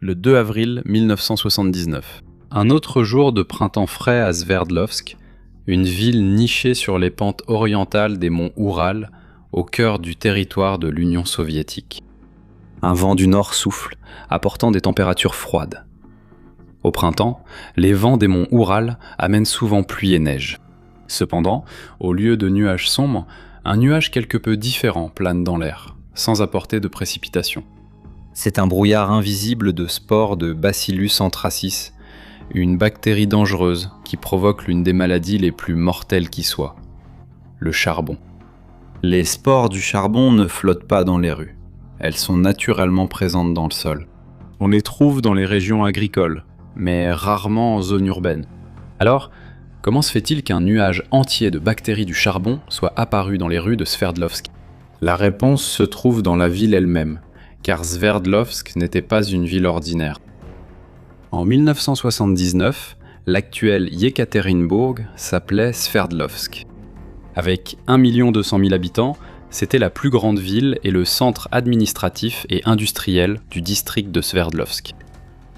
le 2 avril 1979. Un autre jour de printemps frais à Sverdlovsk, une ville nichée sur les pentes orientales des monts Oural, au cœur du territoire de l'Union soviétique. Un vent du nord souffle, apportant des températures froides. Au printemps, les vents des monts Oural amènent souvent pluie et neige. Cependant, au lieu de nuages sombres, un nuage quelque peu différent plane dans l'air, sans apporter de précipitations. C'est un brouillard invisible de spores de Bacillus anthracis, une bactérie dangereuse qui provoque l'une des maladies les plus mortelles qui soient, le charbon. Les spores du charbon ne flottent pas dans les rues, elles sont naturellement présentes dans le sol. On les trouve dans les régions agricoles, mais rarement en zone urbaine. Alors, comment se fait-il qu'un nuage entier de bactéries du charbon soit apparu dans les rues de Sverdlovsk ? La réponse se trouve dans la ville elle-même, car Sverdlovsk n'était pas une ville ordinaire. En 1979, l'actuel Yekaterinbourg s'appelait Sverdlovsk. Avec 1 200 000 habitants, c'était la plus grande ville et le centre administratif et industriel du district de Sverdlovsk.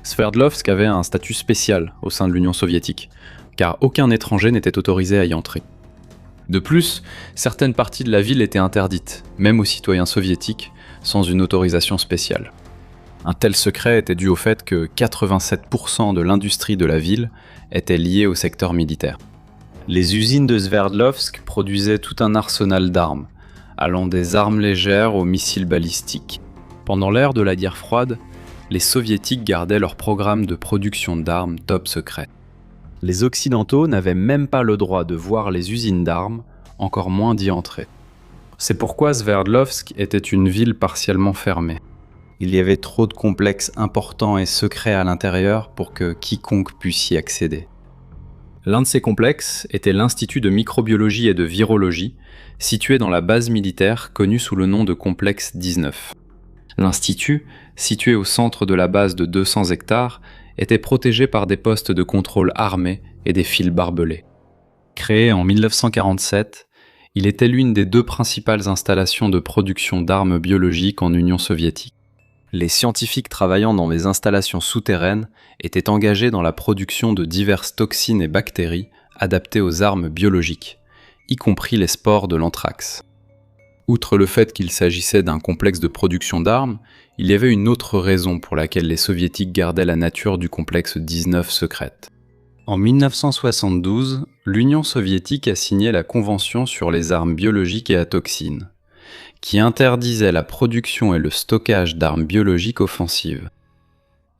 Sverdlovsk avait un statut spécial au sein de l'Union soviétique, car aucun étranger n'était autorisé à y entrer. De plus, certaines parties de la ville étaient interdites, même aux citoyens soviétiques, sans une autorisation spéciale. Un tel secret était dû au fait que 87% de l'industrie de la ville était liée au secteur militaire. Les usines de Sverdlovsk produisaient tout un arsenal d'armes, allant des armes légères aux missiles balistiques. Pendant l'ère de la guerre froide, les soviétiques gardaient leur programme de production d'armes top secret. Les occidentaux n'avaient même pas le droit de voir les usines d'armes, encore moins d'y entrer. C'est pourquoi Sverdlovsk était une ville partiellement fermée. Il y avait trop de complexes importants et secrets à l'intérieur pour que quiconque puisse y accéder. L'un de ces complexes était l'Institut de microbiologie et de virologie, situé dans la base militaire connue sous le nom de complexe 19. L'Institut, situé au centre de la base de 200 hectares, était protégé par des postes de contrôle armés et des fils barbelés. Créé en 1947, il était l'une des 2 principales installations de production d'armes biologiques en Union soviétique. Les scientifiques travaillant dans les installations souterraines étaient engagés dans la production de diverses toxines et bactéries adaptées aux armes biologiques, y compris les spores de l'anthrax. Outre le fait qu'il s'agissait d'un complexe de production d'armes, il y avait une autre raison pour laquelle les soviétiques gardaient la nature du complexe 19 secrète. En 1972, l'Union soviétique a signé la Convention sur les armes biologiques et à toxines, qui interdisait la production et le stockage d'armes biologiques offensives.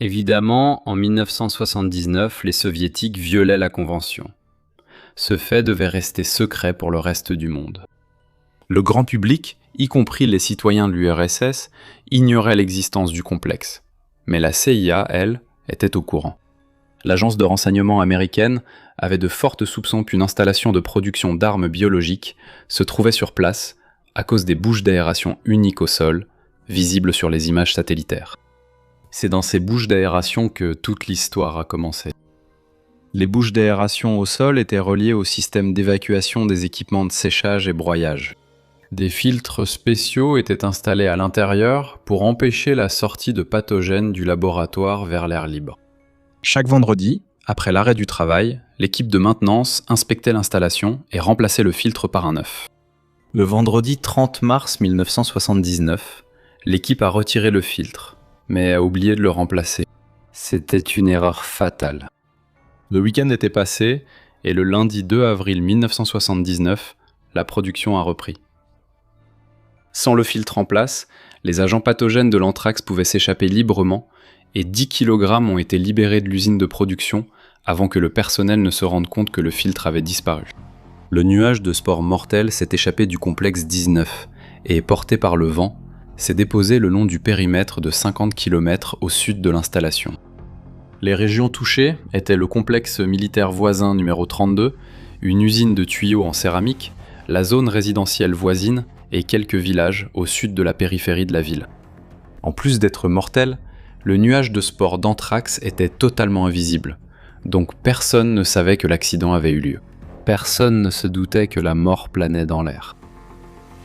Évidemment, en 1979, les soviétiques violaient la Convention. Ce fait devait rester secret pour le reste du monde. Le grand public, y compris les citoyens de l'URSS, ignorait l'existence du complexe. Mais la CIA, elle, était au courant. L'agence de renseignement américaine avait de forts soupçons qu'une installation de production d'armes biologiques se trouvait sur place à cause des bouches d'aération uniques au sol, visibles sur les images satellitaires. C'est dans ces bouches d'aération que toute l'histoire a commencé. Les bouches d'aération au sol étaient reliées au système d'évacuation des équipements de séchage et broyage. Des filtres spéciaux étaient installés à l'intérieur pour empêcher la sortie de pathogènes du laboratoire vers l'air libre. Chaque vendredi, après l'arrêt du travail, l'équipe de maintenance inspectait l'installation et remplaçait le filtre par un neuf. Le vendredi 30 mars 1979, l'équipe a retiré le filtre, mais a oublié de le remplacer. C'était une erreur fatale. Le week-end était passé, et le lundi 2 avril 1979, la production a repris. Sans le filtre en place, les agents pathogènes de l'anthrax pouvaient s'échapper librement, et 10 kg ont été libérés de l'usine de production avant que le personnel ne se rende compte que le filtre avait disparu. Le nuage de spores mortelles s'est échappé du complexe 19 et, porté par le vent, s'est déposé le long du périmètre de 50 km au sud de l'installation. Les régions touchées étaient le complexe militaire voisin numéro 32, une usine de tuyaux en céramique, la zone résidentielle voisine et quelques villages au sud de la périphérie de la ville. En plus d'être mortel, le nuage de spores d'anthrax était totalement invisible, donc personne ne savait que l'accident avait eu lieu. Personne ne se doutait que la mort planait dans l'air.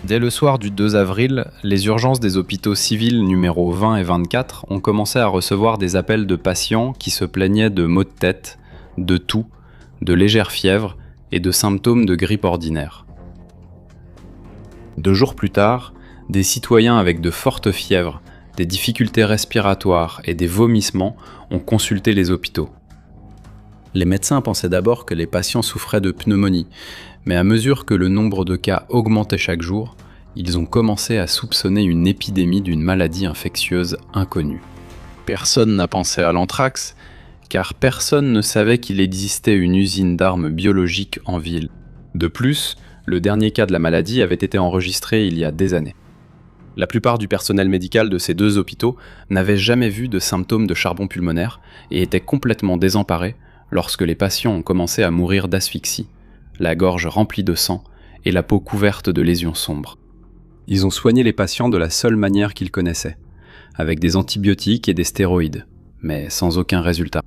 Dès le soir du 2 avril, les urgences des hôpitaux civils numéro 20 et 24 ont commencé à recevoir des appels de patients qui se plaignaient de maux de tête, de toux, de légères fièvres et de symptômes de grippe ordinaire. 2 jours plus tard, des citoyens avec de fortes fièvres, des difficultés respiratoires et des vomissements ont consulté les hôpitaux. Les médecins pensaient d'abord que les patients souffraient de pneumonie, mais à mesure que le nombre de cas augmentait chaque jour, ils ont commencé à soupçonner une épidémie d'une maladie infectieuse inconnue. Personne n'a pensé à l'anthrax, car personne ne savait qu'il existait une usine d'armes biologiques en ville. De plus, le dernier cas de la maladie avait été enregistré il y a des années. La plupart du personnel médical de ces 2 hôpitaux n'avait jamais vu de symptômes de charbon pulmonaire et était complètement désemparés lorsque les patients ont commencé à mourir d'asphyxie, la gorge remplie de sang et la peau couverte de lésions sombres. Ils ont soigné les patients de la seule manière qu'ils connaissaient, avec des antibiotiques et des stéroïdes, mais sans aucun résultat.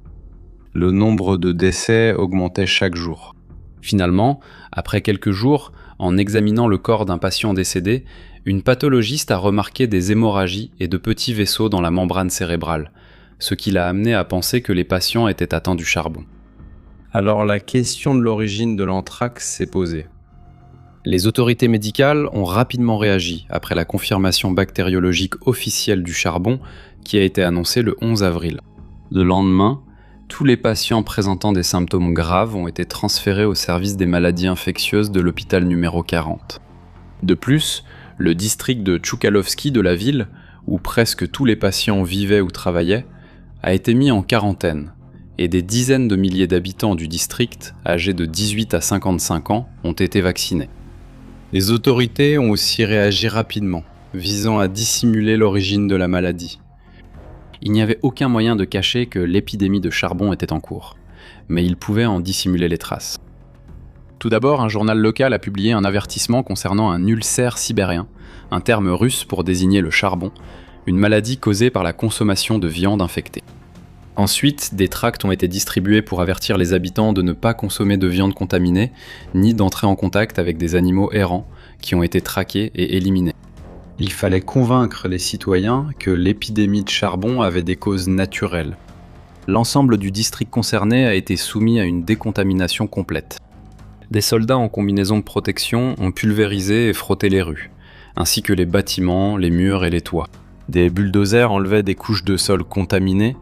Le nombre de décès augmentait chaque jour. Finalement, après quelques jours, en examinant le corps d'un patient décédé, une pathologiste a remarqué des hémorragies et de petits vaisseaux dans la membrane cérébrale, ce qui l'a amené à penser que les patients étaient atteints du charbon. Alors la question de l'origine de l'anthrax s'est posée. Les autorités médicales ont rapidement réagi après la confirmation bactériologique officielle du charbon qui a été annoncée le 11 avril. Le lendemain, tous les patients présentant des symptômes graves ont été transférés au service des maladies infectieuses de l'hôpital numéro 40. De plus, le district de Tchoukalovski de la ville, où presque tous les patients vivaient ou travaillaient, a été mis en quarantaine, et des dizaines de milliers d'habitants du district, âgés de 18 à 55 ans, ont été vaccinés. Les autorités ont aussi réagi rapidement, visant à dissimuler l'origine de la maladie. Il n'y avait aucun moyen de cacher que l'épidémie de charbon était en cours, mais ils pouvaient en dissimuler les traces. Tout d'abord, un journal local a publié un avertissement concernant un ulcère sibérien, un terme russe pour désigner le charbon, une maladie causée par la consommation de viande infectée. Ensuite, des tracts ont été distribués pour avertir les habitants de ne pas consommer de viande contaminée, ni d'entrer en contact avec des animaux errants qui ont été traqués et éliminés. Il fallait convaincre les citoyens que l'épidémie de charbon avait des causes naturelles. L'ensemble du district concerné a été soumis à une décontamination complète. Des soldats en combinaison de protection ont pulvérisé et frotté les rues, ainsi que les bâtiments, les murs et les toits. Des bulldozers enlevaient des couches de sol contaminées,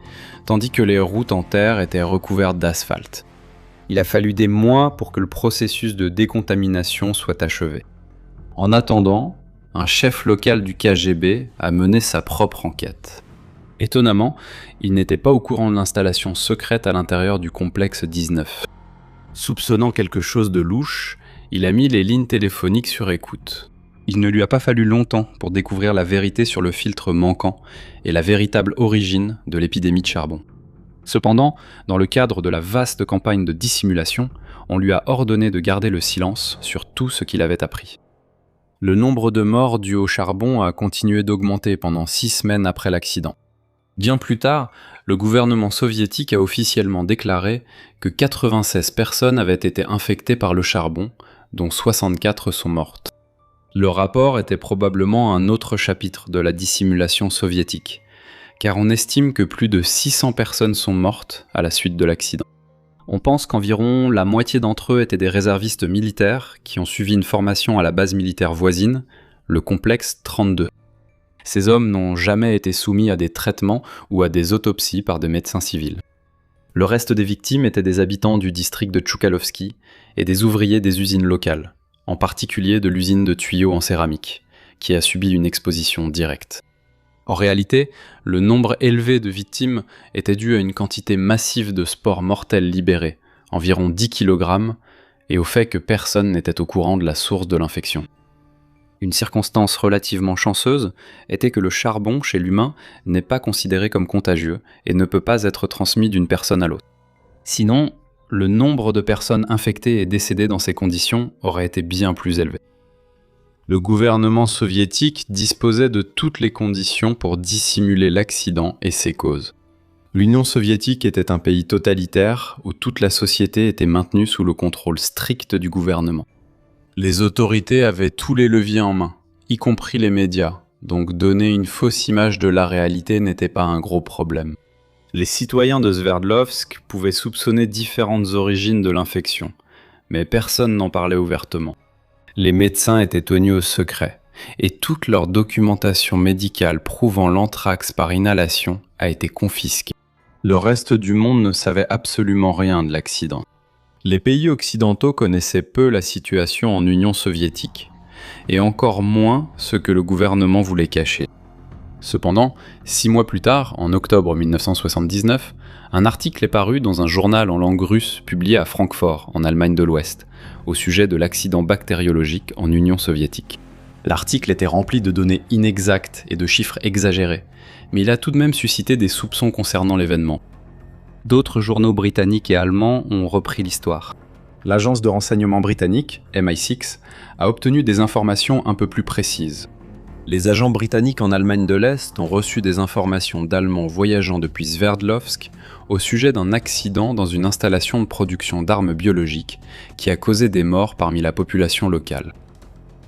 tandis que les routes en terre étaient recouvertes d'asphalte. Il a fallu des mois pour que le processus de décontamination soit achevé. En attendant, un chef local du KGB a mené sa propre enquête. Étonnamment, il n'était pas au courant de l'installation secrète à l'intérieur du complexe 19. Soupçonnant quelque chose de louche, il a mis les lignes téléphoniques sur écoute. Il ne lui a pas fallu longtemps pour découvrir la vérité sur le filtre manquant et la véritable origine de l'épidémie de charbon. Cependant, dans le cadre de la vaste campagne de dissimulation, on lui a ordonné de garder le silence sur tout ce qu'il avait appris. Le nombre de morts dus au charbon a continué d'augmenter pendant 6 semaines après l'accident. Bien plus tard, le gouvernement soviétique a officiellement déclaré que 96 personnes avaient été infectées par le charbon, dont 64 sont mortes. Le rapport était probablement un autre chapitre de la dissimulation soviétique, car on estime que plus de 600 personnes sont mortes à la suite de l'accident. On pense qu'environ la moitié d'entre eux étaient des réservistes militaires qui ont suivi une formation à la base militaire voisine, le complexe 32. Ces hommes n'ont jamais été soumis à des traitements ou à des autopsies par des médecins civils. Le reste des victimes étaient des habitants du district de Tchoukalovski et des ouvriers des usines locales, en particulier de l'usine de tuyaux en céramique, qui a subi une exposition directe. En réalité, le nombre élevé de victimes était dû à une quantité massive de spores mortelles libérées, environ 10 kg, et au fait que personne n'était au courant de la source de l'infection. Une circonstance relativement chanceuse était que le charbon chez l'humain n'est pas considéré comme contagieux et ne peut pas être transmis d'une personne à l'autre. Sinon, le nombre de personnes infectées et décédées dans ces conditions aurait été bien plus élevé. Le gouvernement soviétique disposait de toutes les conditions pour dissimuler l'accident et ses causes. L'Union soviétique était un pays totalitaire où toute la société était maintenue sous le contrôle strict du gouvernement. Les autorités avaient tous les leviers en main y compris les médias, donc donner une fausse image de la réalité n'était pas un gros problème. Les citoyens de Sverdlovsk pouvaient soupçonner différentes origines de l'infection, mais personne n'en parlait ouvertement. Les médecins étaient tenus au secret, et toute leur documentation médicale prouvant l'anthrax par inhalation a été confisquée. Le reste du monde ne savait absolument rien de l'accident. Les pays occidentaux connaissaient peu la situation en Union soviétique, et encore moins ce que le gouvernement voulait cacher. Cependant, 6 mois plus tard, en octobre 1979, un article est paru dans un journal en langue russe publié à Francfort, en Allemagne de l'Ouest, au sujet de l'accident bactériologique en Union soviétique. L'article était rempli de données inexactes et de chiffres exagérés, mais il a tout de même suscité des soupçons concernant l'événement. D'autres journaux britanniques et allemands ont repris l'histoire. L'agence de renseignement britannique, MI6, a obtenu des informations un peu plus précises. Les agents britanniques en Allemagne de l'Est ont reçu des informations d'Allemands voyageant depuis Sverdlovsk au sujet d'un accident dans une installation de production d'armes biologiques qui a causé des morts parmi la population locale.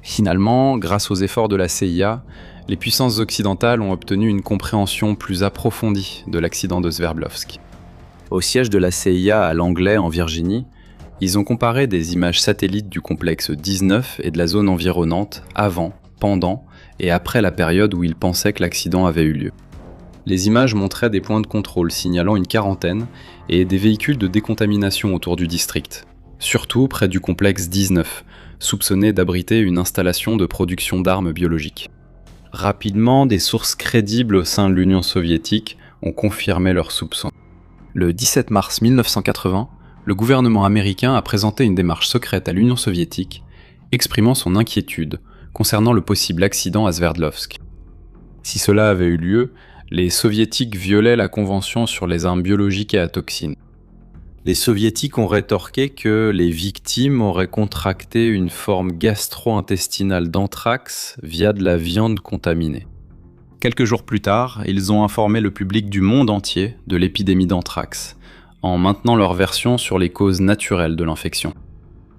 Finalement, grâce aux efforts de la CIA, les puissances occidentales ont obtenu une compréhension plus approfondie de l'accident de Sverdlovsk. Au siège de la CIA à Langley, en Virginie, ils ont comparé des images satellites du complexe 19 et de la zone environnante avant, pendant et après la période où ils pensaient que l'accident avait eu lieu. Les images montraient des points de contrôle signalant une quarantaine et des véhicules de décontamination autour du district, surtout près du complexe 19, soupçonné d'abriter une installation de production d'armes biologiques. Rapidement, des sources crédibles au sein de l'Union soviétique ont confirmé leurs soupçons. Le 17 mars 1980, le gouvernement américain a présenté une démarche secrète à l'Union soviétique, exprimant son inquiétude concernant le possible accident à Sverdlovsk. Si cela avait eu lieu, les soviétiques violaient la convention sur les armes biologiques et à toxines. Les soviétiques ont rétorqué que les victimes auraient contracté une forme gastro-intestinale d'anthrax via de la viande contaminée. Quelques jours plus tard, ils ont informé le public du monde entier de l'épidémie d'anthrax, en maintenant leur version sur les causes naturelles de l'infection.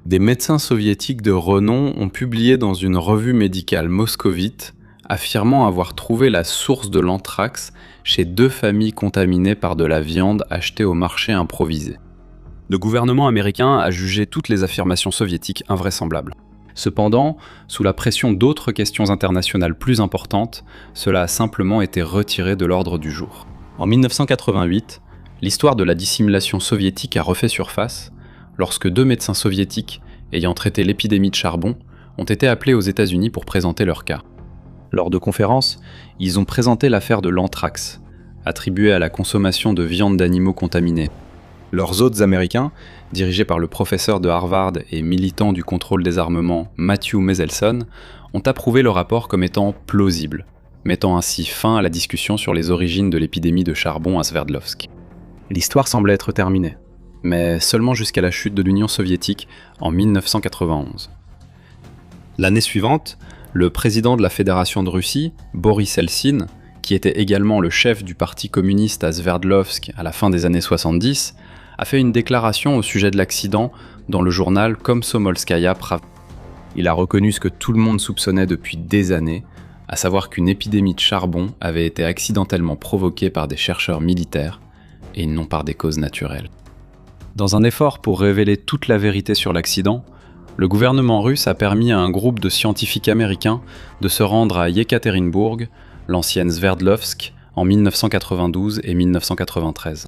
Des médecins soviétiques de renom ont publié dans une revue médicale moscovite affirmant avoir trouvé la source de l'anthrax chez 2 familles contaminées par de la viande achetée au marché improvisé. Le gouvernement américain a jugé toutes les affirmations soviétiques invraisemblables. Cependant, sous la pression d'autres questions internationales plus importantes, cela a simplement été retiré de l'ordre du jour. En 1988, l'histoire de la dissimulation soviétique a refait surface, lorsque 2 médecins soviétiques ayant traité l'épidémie de charbon ont été appelés aux États-Unis pour présenter leur cas. Lors de conférences, ils ont présenté l'affaire de l'anthrax, attribuée à la consommation de viande d'animaux contaminés. Leurs hôtes américains, dirigés par le professeur de Harvard et militant du contrôle des armements Matthew Meselson, ont approuvé le rapport comme étant plausible, mettant ainsi fin à la discussion sur les origines de l'épidémie de charbon à Sverdlovsk. L'histoire semblait être terminée, mais seulement jusqu'à la chute de l'Union soviétique en 1991. L'année suivante, le président de la Fédération de Russie, Boris Eltsine, qui était également le chef du parti communiste à Sverdlovsk à la fin des années 70, a fait une déclaration au sujet de l'accident dans le journal Komsomolskaya Pravda. Il a reconnu ce que tout le monde soupçonnait depuis des années, à savoir qu'une épidémie de charbon avait été accidentellement provoquée par des chercheurs militaires et non par des causes naturelles. Dans un effort pour révéler toute la vérité sur l'accident, le gouvernement russe a permis à un groupe de scientifiques américains de se rendre à Yekaterinbourg, l'ancienne Sverdlovsk, en 1992 et 1993.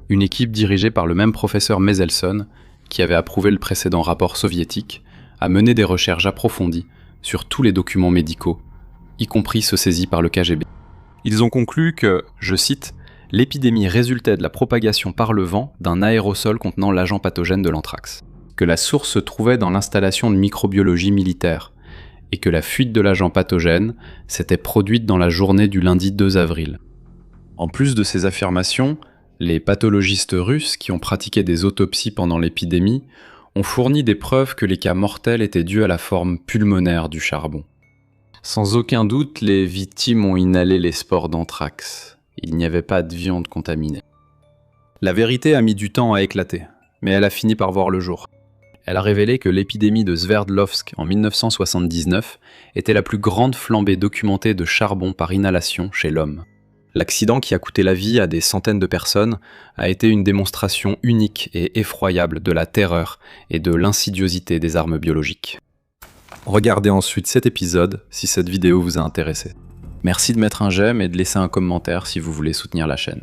Une équipe dirigée par le même professeur Meselson, qui avait approuvé le précédent rapport soviétique, a mené des recherches approfondies sur tous les documents médicaux, y compris ceux saisis par le KGB. Ils ont conclu que, je cite, « l'épidémie résultait de la propagation par le vent d'un aérosol contenant l'agent pathogène de l'anthrax, que la source se trouvait dans l'installation de microbiologie militaire, et que la fuite de l'agent pathogène s'était produite dans la journée du lundi 2 avril. » En plus de ces affirmations, les pathologistes russes qui ont pratiqué des autopsies pendant l'épidémie ont fourni des preuves que les cas mortels étaient dus à la forme pulmonaire du charbon. Sans aucun doute, les victimes ont inhalé les spores d'anthrax. Il n'y avait pas de viande contaminée. La vérité a mis du temps à éclater, mais elle a fini par voir le jour. Elle a révélé que l'épidémie de Sverdlovsk en 1979 était la plus grande flambée documentée de charbon par inhalation chez l'homme. L'accident qui a coûté la vie à des centaines de personnes a été une démonstration unique et effroyable de la terreur et de l'insidiosité des armes biologiques. Regardez ensuite cet épisode si cette vidéo vous a intéressé. Merci de mettre un j'aime et de laisser un commentaire si vous voulez soutenir la chaîne.